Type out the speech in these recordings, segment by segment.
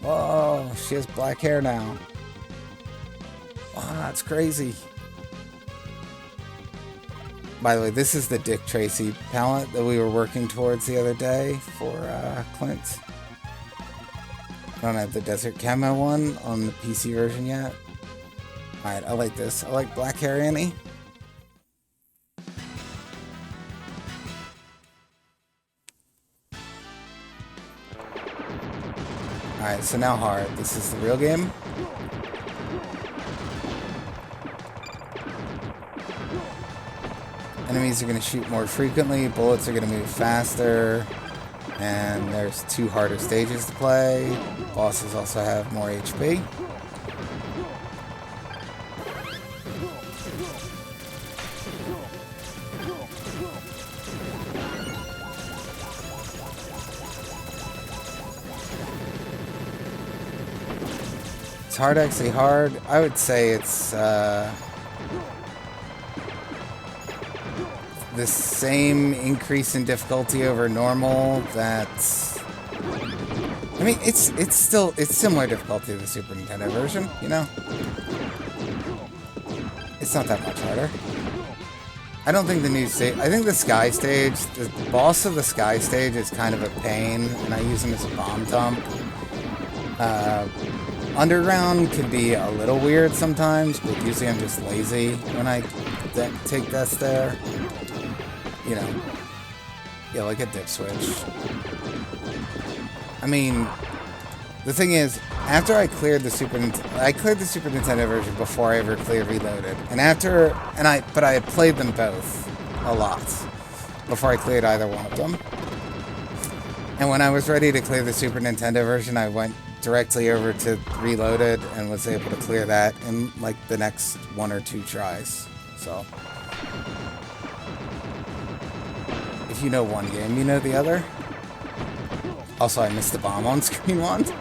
Oh, she has black hair now. Wow, that's crazy. By the way, this is the Dick Tracy palette that we were working towards the other day for Clint. I don't have the Desert Camo one on the PC version yet. Alright, I like this. I like black hair Annie. Alright, so now hard. This is the real game. Enemies are going to shoot more frequently, bullets are going to move faster, and there's 2 harder stages to play. Bosses also have more HP. It's hard, actually hard. I would say it's the same increase in difficulty over normal. That's, I mean, it's similar difficulty to the Super Nintendo version, you know? It's not that much harder. I don't think the new stage, I think the Sky stage, the boss of the Sky stage is kind of a pain, and I use him as a bomb dump. Underground can be a little weird sometimes, but usually I'm just lazy when I take deaths there. You know, yeah, like a dip switch. I mean, the thing is, after I cleared the Super Nintendo version before I ever cleared Reloaded, but I had played them both a lot before I cleared either one of them. And when I was ready to clear the Super Nintendo version, I went directly over to Reloaded and was able to clear that in like the next 1 or 2 tries. So, if you know one game, you know the other. Also, I missed the bomb on screen once.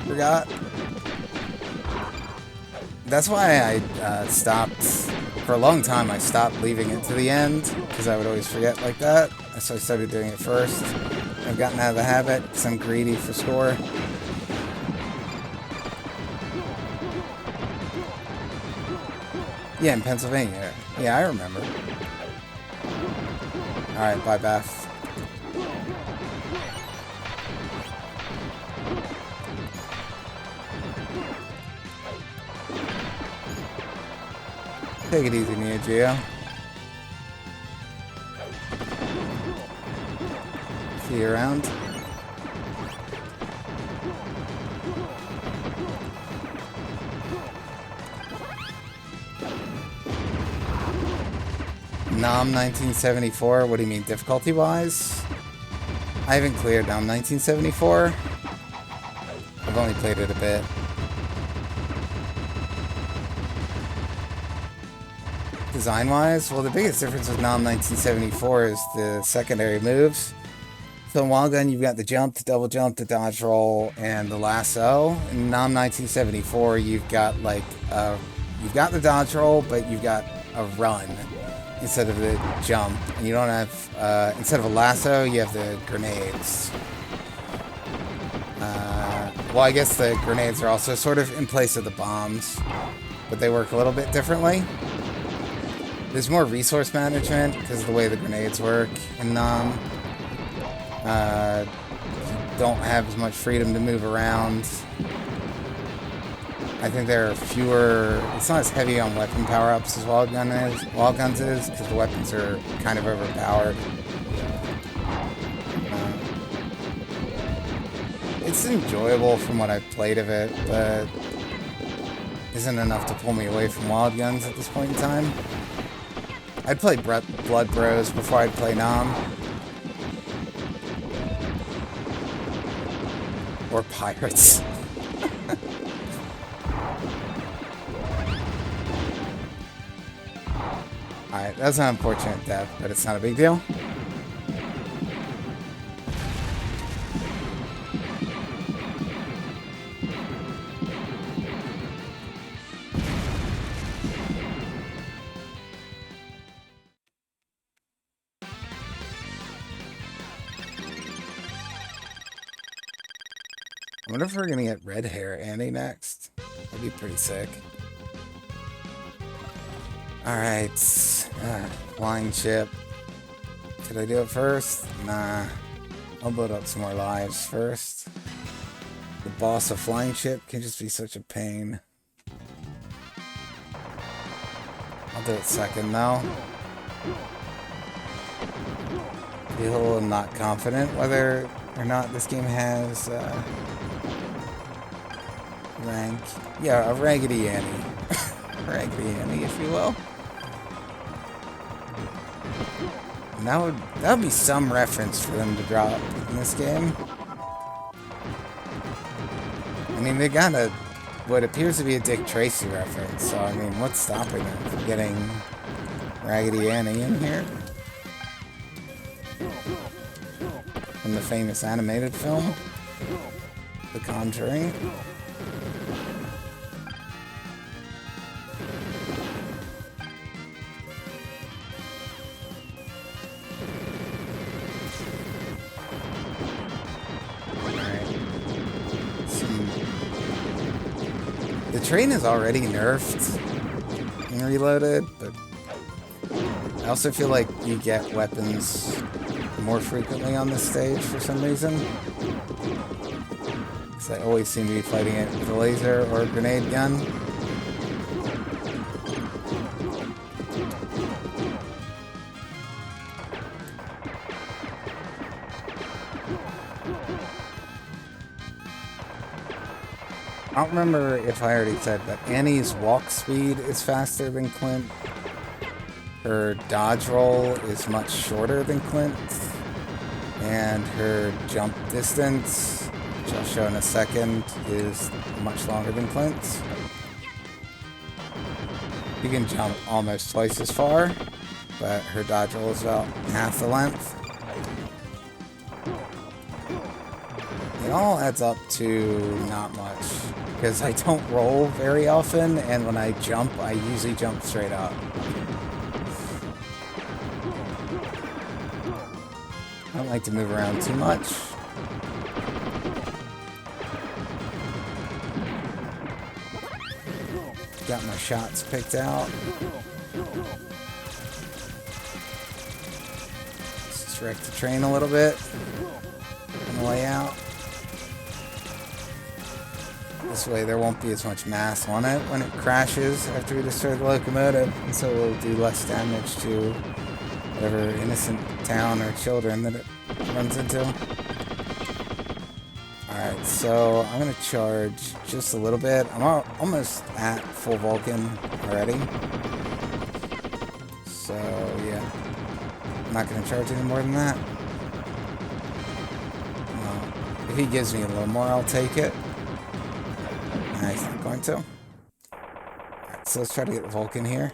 Forgot. That's why I stopped. For a long time, I stopped leaving it to the end, because I would always forget like that. So I started doing it first. I've gotten out of the habit, because I'm greedy for score. Yeah, in Pennsylvania. Yeah, I remember. Alright, bye, Beth. Take it easy, Neo Geo. See you around. Nom 1974, what do you mean, difficulty-wise? I haven't cleared Nom 1974. I've only played it a bit. Design-wise, well, the biggest difference with Nom 1974 is the secondary moves. So in Wild Gun, you've got the jump, the double jump, the dodge roll, and the lasso. In Nom 1974, you've got you've got the dodge roll, but you've got a run instead of the jump. And you don't have, instead of a lasso, you have the grenades. Well, I guess the grenades are also sort of in place of the bombs, but they work a little bit differently. There's more resource management because of the way the grenades work in Nom. You don't have as much freedom to move around. I think there are fewer. It's not as heavy on weapon power-ups as Wild Guns is, because the weapons are kind of overpowered. It's enjoyable from what I've played of it, but isn't enough to pull me away from Wild Guns at this point in time. I'd play Blood Bros before I'd play Nom. Or Pirates. Alright, that's an unfortunate death, but it's not a big deal. I wonder if we're gonna get red hair Annie next. That'd be pretty sick. Alright. Flying chip. Should I do it first? Nah. I'll load up some more lives first. The boss of flying chip can just be such a pain. I'll do it second though. Feel not confident whether or not this game has rank. Yeah, a Raggedy Annie. Raggedy Annie, if you will. And that would be some reference for them to drop in this game. I mean, they got what appears to be a Dick Tracy reference, so I mean, what's stopping them from getting Raggedy Annie in here? From the famous animated film, The Conjuring. The train is already nerfed and reloaded, but I also feel like you get weapons more frequently on this stage for some reason. Because I always seem to be fighting it with a laser or a grenade gun. I don't remember if I already said, but Annie's walk speed is faster than Clint. Her dodge roll is much shorter than Clint's. And her jump distance, which I'll show in a second, is much longer than Clint's. You can jump almost twice as far, but her dodge roll is about half the length. It all adds up to not much, because I don't roll very often, and when I jump, I usually jump straight up. I don't like to move around too much. Got my shots picked out. Let's wreck the train a little bit on the way out. This way there won't be as much mass on it when it crashes after we destroy the locomotive, and so we'll do less damage to whatever innocent town or children that it runs into. Alright, so I'm going to charge just a little bit. I'm almost at full Vulcan already. So, yeah. I'm not going to charge any more than that. Well, if he gives me a little more, I'll take it. He's not going to. Alright, so let's try to get Vulcan here.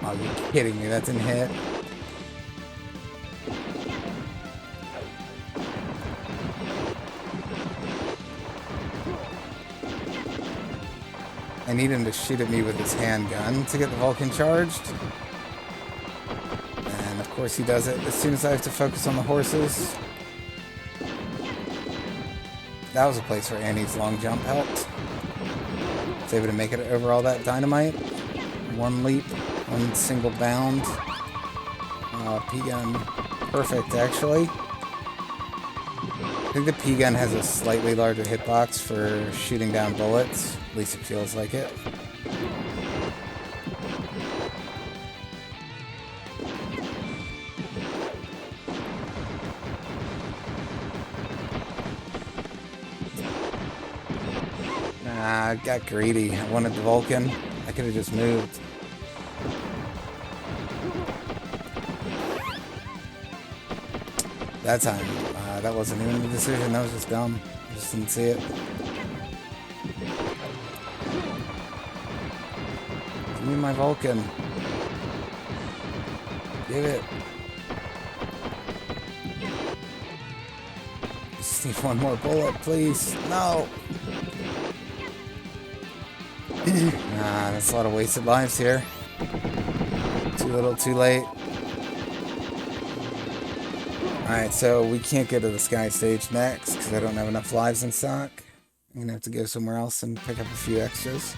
Oh, you're kidding me, that didn't hit. I need him to shoot at me with his handgun to get the Vulcan charged. And of course he does it as soon as I have to focus on the horses. That was a place where Annie's long jump helped. I was able to make it over all that dynamite. One leap, one single bound. P-gun, perfect actually. I think the P-gun has a slightly larger hitbox for shooting down bullets. At least it feels like it. I got greedy. I wanted the Vulcan. I could have just moved. That time, that wasn't even a decision. That was just dumb. I just didn't see it. Give me my Vulcan. Give it. Just need one more bullet, please. No. Nah, that's a lot of wasted lives here. Too little, too late. Alright, so we can't go to the Sky Stage next because I don't have enough lives in stock. I'm gonna have to go somewhere else and pick up a few extras.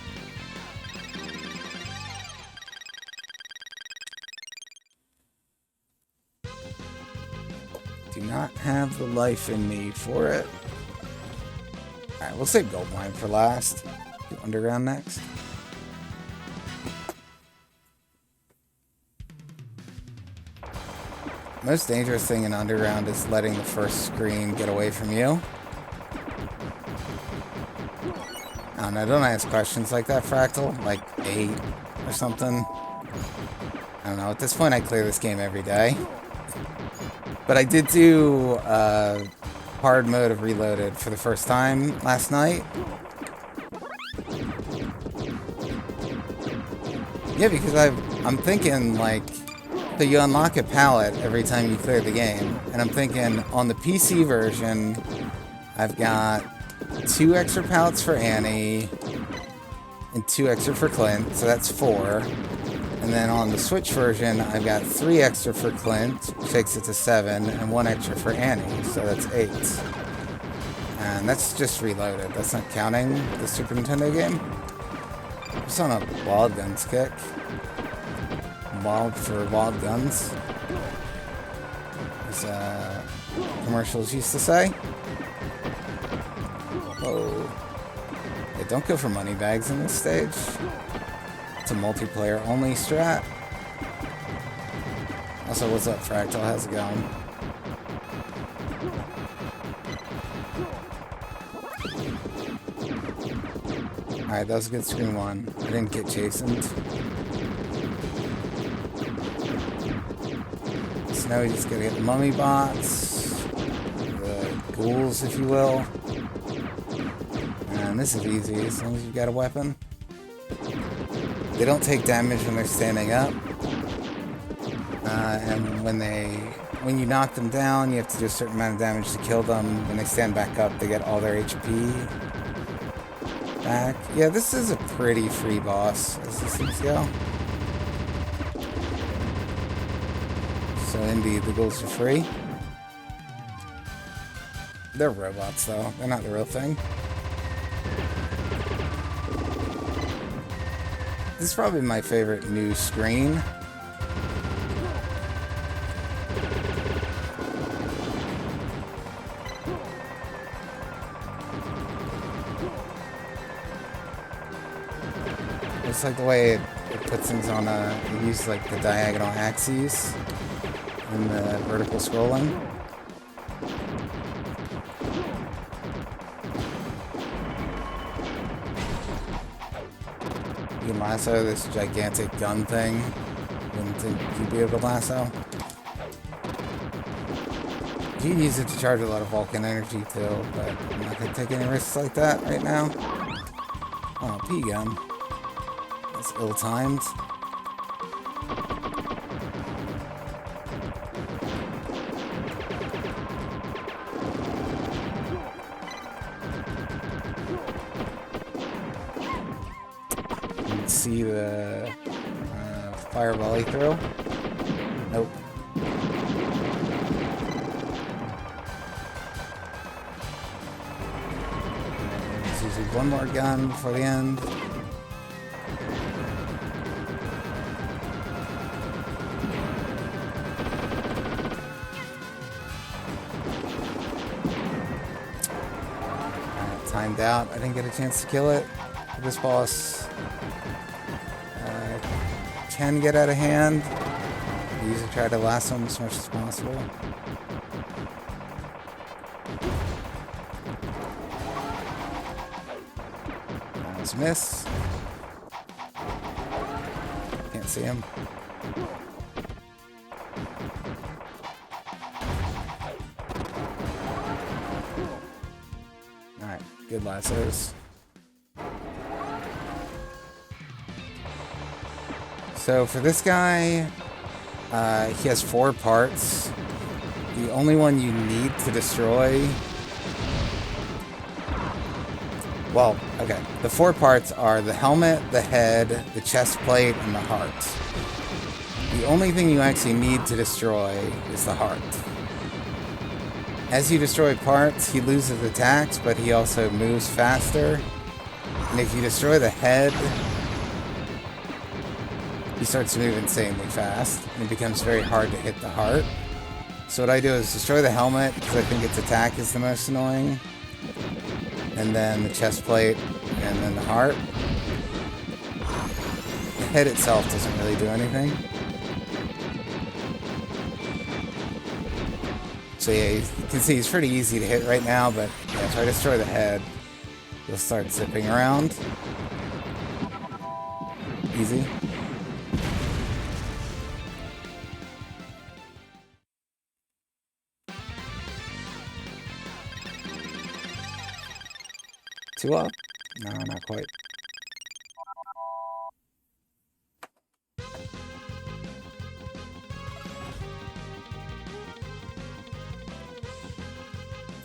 Do not have the life in me for it. Alright, we'll save Gold Mine for last. Do Underground next. Most dangerous thing in Underground is letting the first screen get away from you. I don't know, don't ask questions like that, Fractal. Like 8 or something. I don't know, at this point I clear this game every day. But I did do hard mode of Reloaded for the first time last night. Yeah, because I'm thinking, like, so you unlock a palette every time you clear the game. And I'm thinking, on the PC version, I've got 2 extra palettes for Annie, and 2 extra for Clint, so that's 4. And then on the Switch version, I've got 3 extra for Clint, which takes it to 7, and 1 extra for Annie, so that's 8. And that's just Reloaded. That's not counting the Super Nintendo game. Just on a Wild Guns kick. Wild for Wild Guns, as commercials used to say. Oh, yeah, don't go for money bags in this stage. It's a multiplayer only strat. Also, what's up, Fractal? How's it going? Alright, that was a good screen 1. I didn't get chastened. So now we just gotta get the mummy bots, the ghouls, if you will. And this is easy, as long as you've got a weapon. They don't take damage when they're standing up. And when you knock them down, you have to do a certain amount of damage to kill them. When they stand back up, they get all their HP back. Yeah, this is a pretty free boss, as these things go. So indeed, the ghouls are free. They're robots, though. They're not the real thing. This is probably my favorite new screen. It's like the way it puts things on it uses like the diagonal axes and the vertical scrolling. You can lasso this gigantic gun thing. Wouldn't think you'd be able to lasso. You can use it to charge a lot of Vulcan energy too, but I'm not gonna take any risks like that right now. Oh, P-gun. That's ill-timed. You can see the fire volley throw. Nope. Let's use one more gun before the end. Timed out. I didn't get a chance to kill it. This boss can get out of hand. I usually try to lasso him as much as possible. That was a miss. Can't see him. Alright, good lassos. So for this guy, he has 4 parts. The only one you need to destroy... Well, okay. The 4 parts are the helmet, the head, the chest plate, and the heart. The only thing you actually need to destroy is the heart. As you destroy parts, he loses attacks, but he also moves faster. And if you destroy the head, he starts to move insanely fast, and it becomes very hard to hit the heart. So what I do is destroy the helmet, because I think its attack is the most annoying. And then the chest plate, and then the heart. The head itself doesn't really do anything. So yeah, you can see he's pretty easy to hit right now, but yeah, if I destroy the head, he'll start zipping around. Easy. Two up? No, not quite.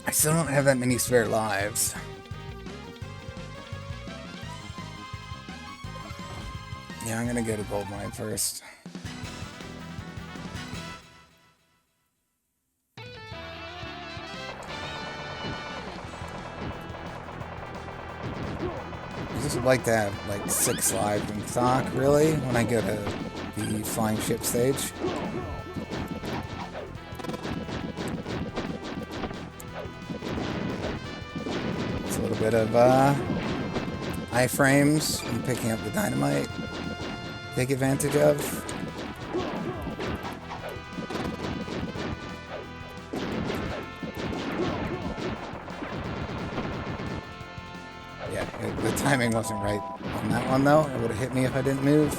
I still don't have that many spare lives. Yeah, I'm gonna go to gold mine first. I just would like to have like 6 lives in stock, really, when I go to the flying ship stage. It's a little bit of iframes and picking up the dynamite. Take advantage of. Yeah, the timing wasn't right on that one though. It would have hit me if I didn't move.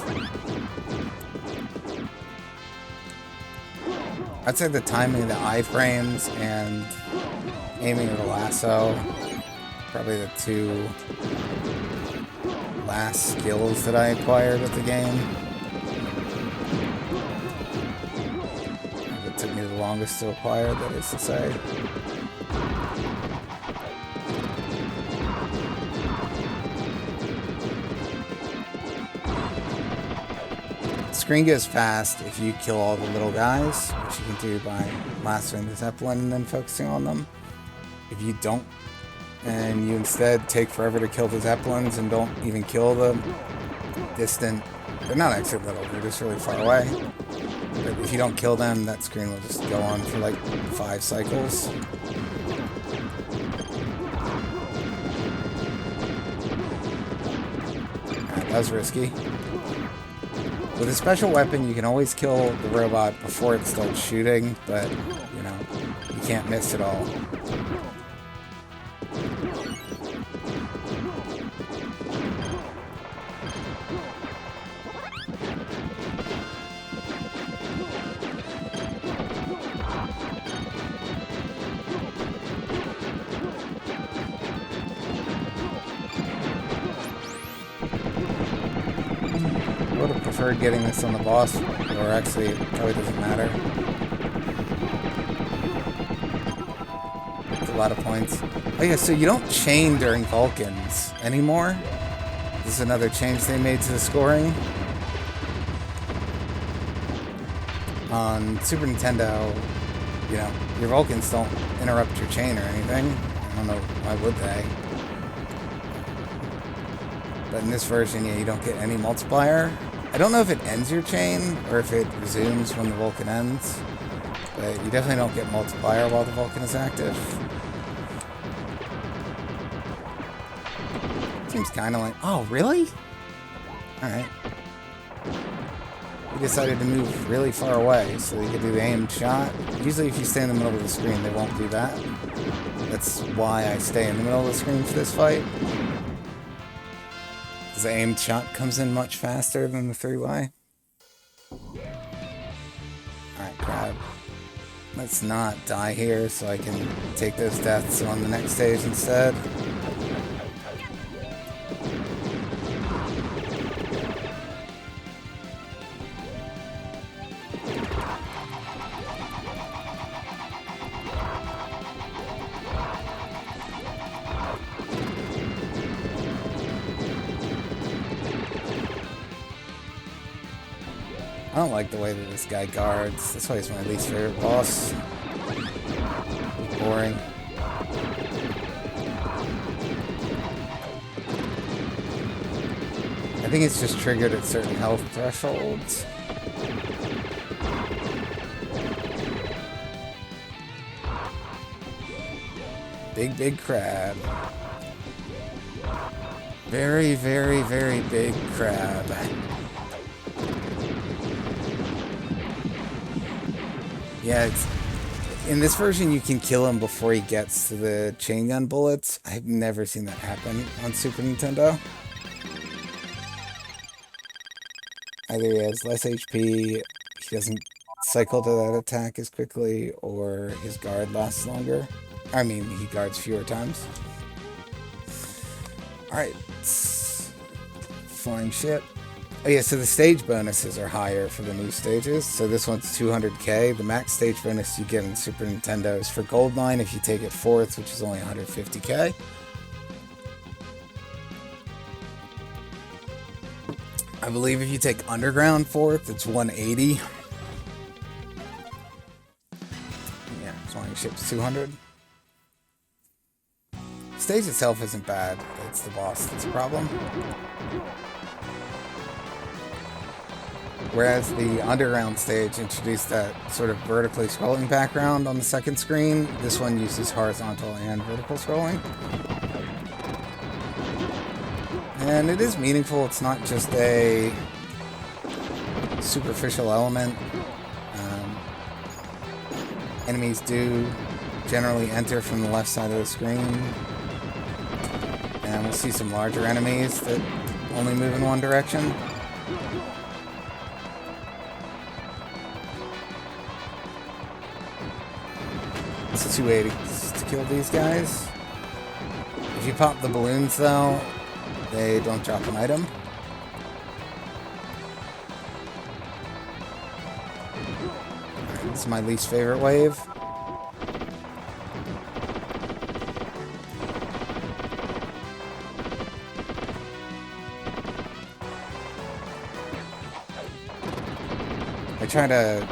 I'd say the timing of the iframes and aiming with a lasso, probably the 2 last skills that I acquired with the game. It took me the longest to acquire, that is to say. The screen goes fast if you kill all the little guys, which you can do by lassoing the Zeppelin and then focusing on them. If you don't, and you instead take forever to kill the Zeppelins and don't even kill the distant... They're not actually little, they're just really far away. But if you don't kill them, that screen will just go on for like 5 cycles. Alright, that was risky. With a special weapon, you can always kill the robot before it starts shooting, but, you know, you can't miss it all. I would have preferred getting this on the boss, or actually, it probably doesn't matter. It's a lot of points. Oh yeah, so you don't chain during Vulcans anymore. This is another change they made to the scoring. On Super Nintendo, you know, your Vulcans don't interrupt your chain or anything. I don't know, why would they? But in this version, yeah, you don't get any multiplier. I don't know if it ends your chain or if it resumes when the Vulcan ends, but you definitely don't get multiplier while the Vulcan is active. Seems kind of like... Oh, really? Alright. We decided to move really far away so they could do the aimed shot. Usually if you stay in the middle of the screen, they won't do that. That's why I stay in the middle of the screen for this fight. Because the aimed shot comes in much faster than the 3Y. Alright, crab. Let's not die here so I can take those deaths on the next stage instead. I don't like the way that this guy guards. That's why he's my least favorite boss. boring. I think it's just triggered at certain health thresholds. Big crab. Very, very, very big crab. Yeah, in this version you can kill him before he gets to the chain gun bullets. I've never seen that happen on Super Nintendo. Either he has less HP, he doesn't cycle to that attack as quickly, or his guard lasts longer. I mean, he guards fewer times. Alright. Flying ship. Oh yeah, so the stage bonuses are higher for the new stages. So this one's 200k. The max stage bonus you get in Super Nintendo is for Goldmine if you take it 4th, which is only 150k. I believe if you take Underground 4th, it's 180. Yeah, flying ship's 200. The stage itself isn't bad. It's the boss that's a problem. Whereas the Underground stage introduced that sort of vertically scrolling background on the second screen, this one uses horizontal and vertical scrolling. And it is meaningful. It's not just a superficial element. Enemies do generally enter from the left side of the screen. And we'll see some larger enemies that only move in one direction. It's 280s to kill these guys. If you pop the balloons though, they don't drop an item. Right, this is my least favorite wave. I try to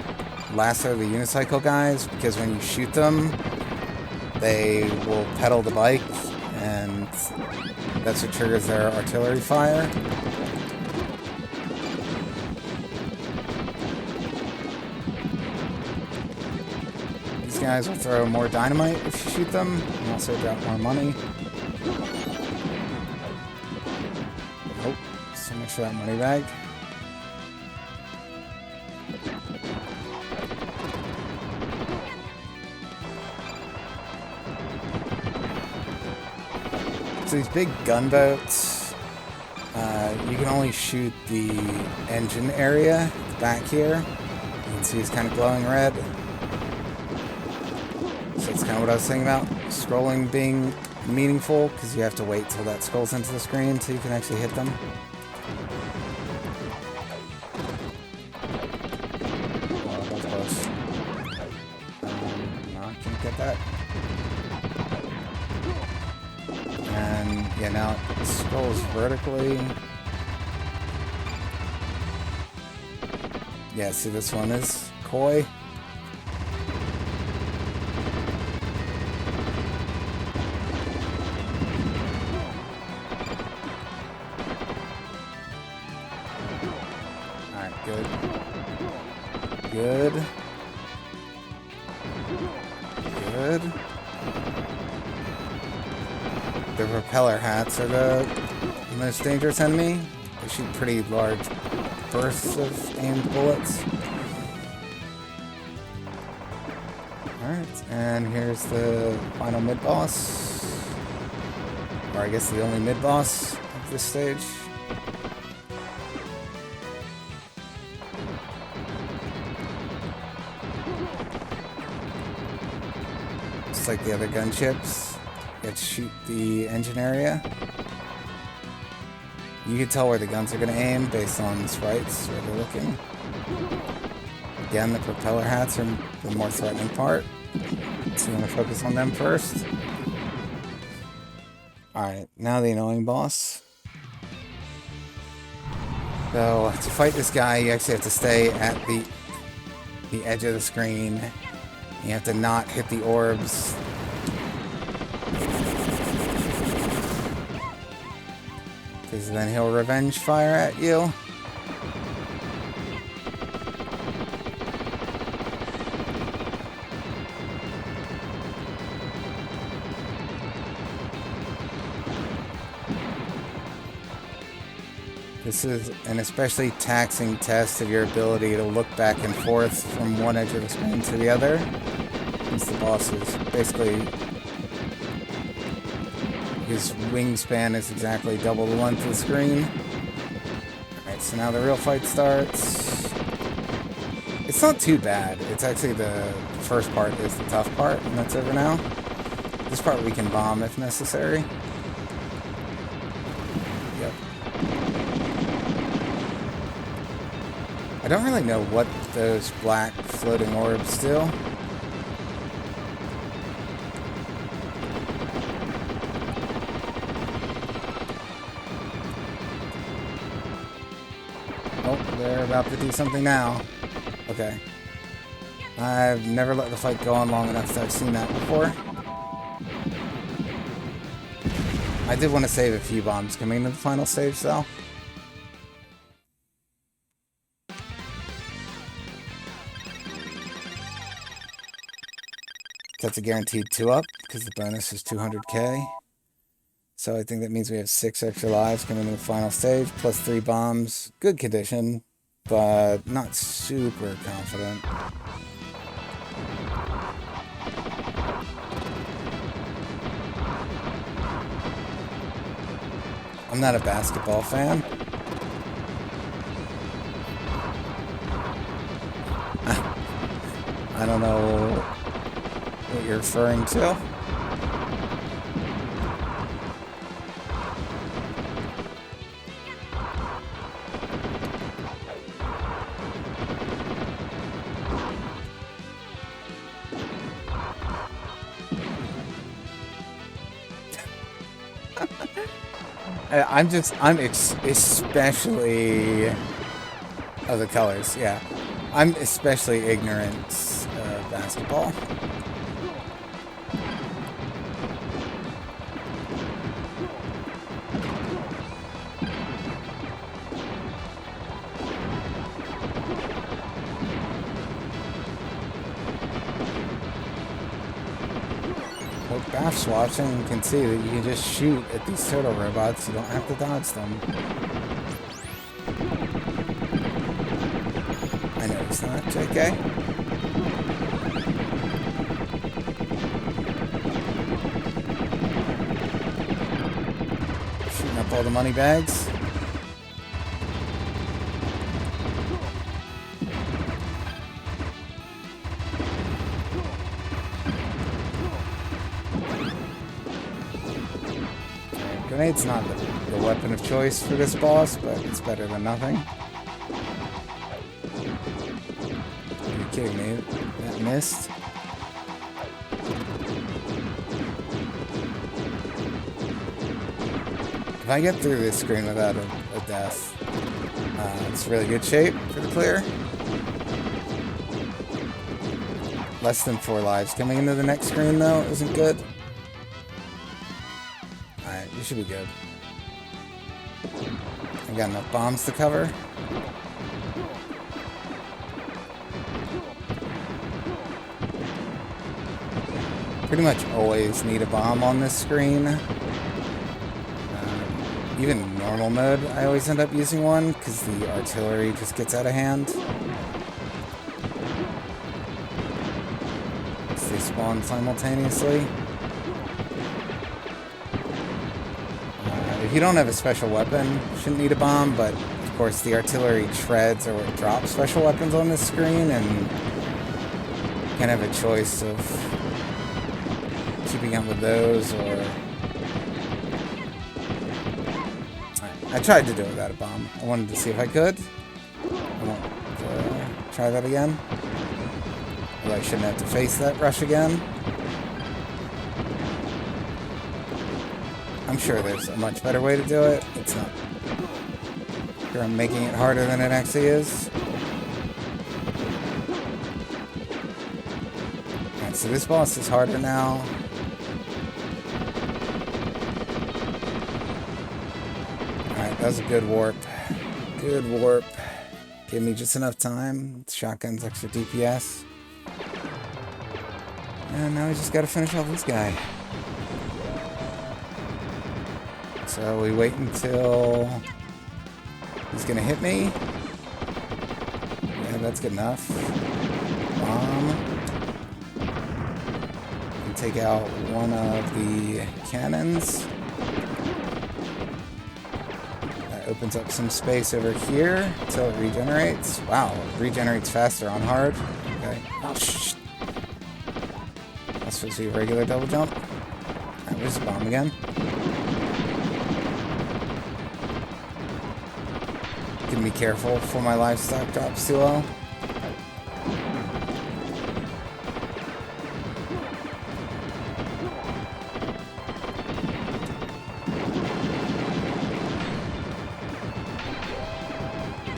lasso the unicycle guys because when you shoot them, they will pedal the bike, and that's what triggers their artillery fire. These guys will throw more dynamite if you shoot them, and also drop more money. Oh, so much for that money bag. So these big gunboats, you can only shoot the engine area back here. You can see it's kind of glowing red. So that's kind of what I was saying about scrolling being meaningful, because you have to wait till that scrolls into the screen so you can actually hit them. Oh, that was close. No, I can't get that. And yeah, now it scrolls vertically. Yeah, see, this one is Koi. Alright, good. Good. Good. The propeller hats are the most dangerous enemy. They shoot pretty large bursts of aimed bullets. Alright, and here's the final mid-boss. Or I guess the only mid-boss of this stage. Just like the other gunships. You have to shoot the engine area. You can tell where the guns are going to aim based on the sprites, where they're looking. Again, the propeller hats are the more threatening part, so you want to focus on them first. Alright, now the annoying boss. So, to fight this guy, you actually have to stay at the edge of the screen. You have to not hit the orbs Because then he'll revenge fire at you. This is an especially taxing test of your ability to look back and forth from one edge of the screen to the other. Since the boss is basically... his wingspan is exactly double the length of the screen. Alright, so now the real fight starts. It's not too bad. It's actually the first part is the tough part, and that's over now. This part we can bomb if necessary. Yep. I don't really know what those black floating orbs do. Oh, they're about to do something now. Okay. I've never let the fight go on long enough that I've seen that before. I did want to save a few bombs coming into the final stage, though. That's a guaranteed 2-up, because the bonus is 200k. So I think that means we have 6 extra lives coming into the final stage, plus 3 bombs. Good condition, but not super confident. I'm not a basketball fan. I don't know what you're referring to. I'm especially of the colors, yeah. I'm especially ignorant of basketball. Bath's watching, you can see that you can just shoot at these turtle robots. You don't have to dodge them. I know it's not JK. Shooting up all the money bags. Grenade's not the weapon of choice for this boss, but it's better than nothing. Are you kidding me? That missed. If I get through this screen without a death, it's really good shape for the clear. Less than 4 lives coming into the next screen, though, isn't good. You should be good. I got enough bombs to cover. Pretty much always need a bomb on this screen. Even in normal mode, I always end up using one because the artillery just gets out of hand. So they spawn simultaneously. If you don't have a special weapon, you shouldn't need a bomb, but of course the artillery treads or what drops special weapons on this screen, and you can have a choice of keeping up with those or... I tried to do it without a bomb. I wanted to see if I could. I won't try that again. Although I shouldn't have to face that rush again. I'm sure there's a much better way to do it. It's not. I'm making it harder than it actually is. Alright, so this boss is harder now. Alright, That was a good warp. Good warp. Gave me just enough time. Shotgun's extra DPS. And now we just gotta finish off this guy. So we wait until he's gonna hit me. Yeah, that's good enough. Bomb. And take out one of the cannons. That opens up some space over here until it regenerates. Wow, it regenerates faster on hard. Okay. Oh, shh. That's supposed to be a regular double jump. Alright, where's the bomb again? Can be careful before my livestock drops too low.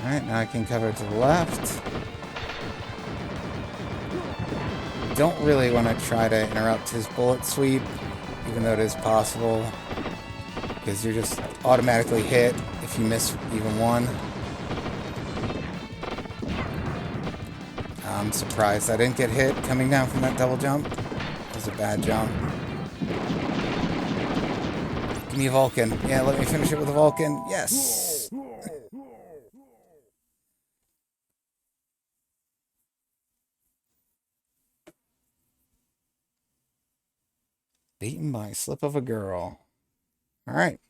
Alright, now I can cover to the left. Don't really want to try to interrupt his bullet sweep, even though it is possible, because you're just automatically hit if you miss even one. I'm surprised I didn't get hit coming down from that double jump. It was a bad jump. Give me a Vulcan. Yeah, let me finish it with a Vulcan. Yes! Beaten by a slip of a girl. Alright.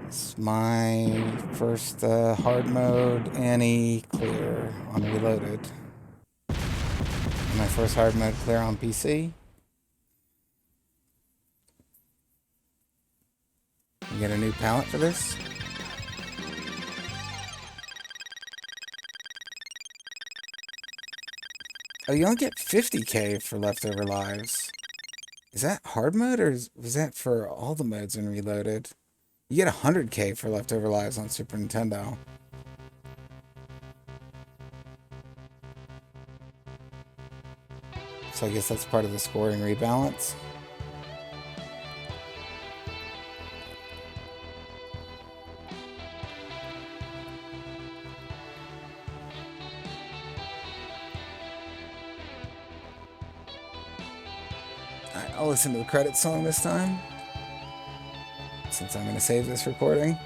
It's my first hard mode Annie clear on Reloaded. My first hard mode clear on PC. You get a new palette for this. Oh, you only get 50k for leftover lives. Is that hard mode, or was that for all the modes in Reloaded? You get 100k for leftover lives on Super Nintendo. So I guess that's part of the scoring rebalance. Alright, I'll listen to the credits song this time, since I'm going to save this recording.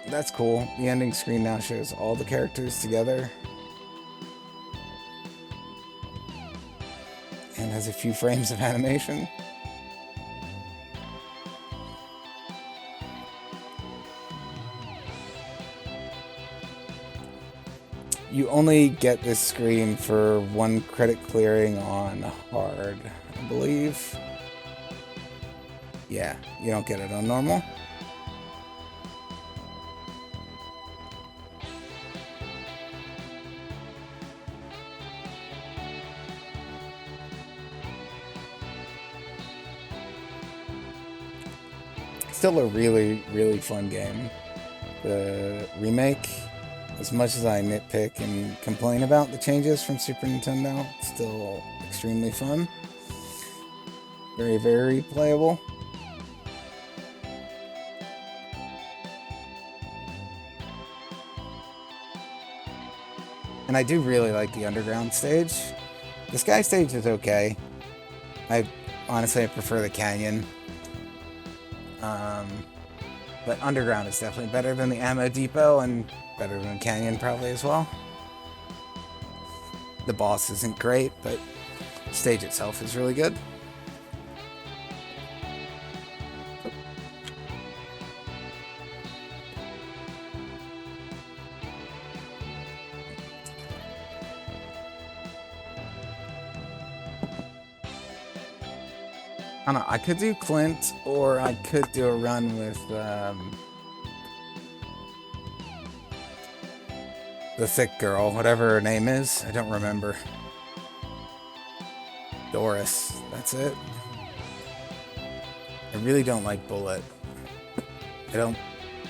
That's cool. The ending screen now shows all the characters together. And has a few frames of animation. You only get this screen for one credit clearing on hard, I believe. Yeah, you don't get it on normal. Still a really, really fun game. The remake, as much as I nitpick and complain about the changes from Super Nintendo, it's still extremely fun. Very, very playable. And I do really like the underground stage. The sky stage is okay. Honestly, I prefer the canyon. But underground is definitely better than the ammo depot, and better than canyon probably as well. The boss isn't great, but the stage itself is really good. I don't know, I could do Clint, or I could do a run with the thick girl, whatever her name is. I don't remember. Doris, that's it. I really don't like Bullet. I don't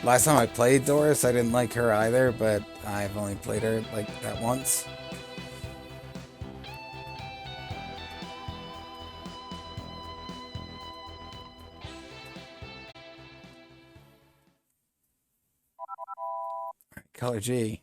Last time I played Doris, I didn't like her either, but I've only played her like that once. Color G.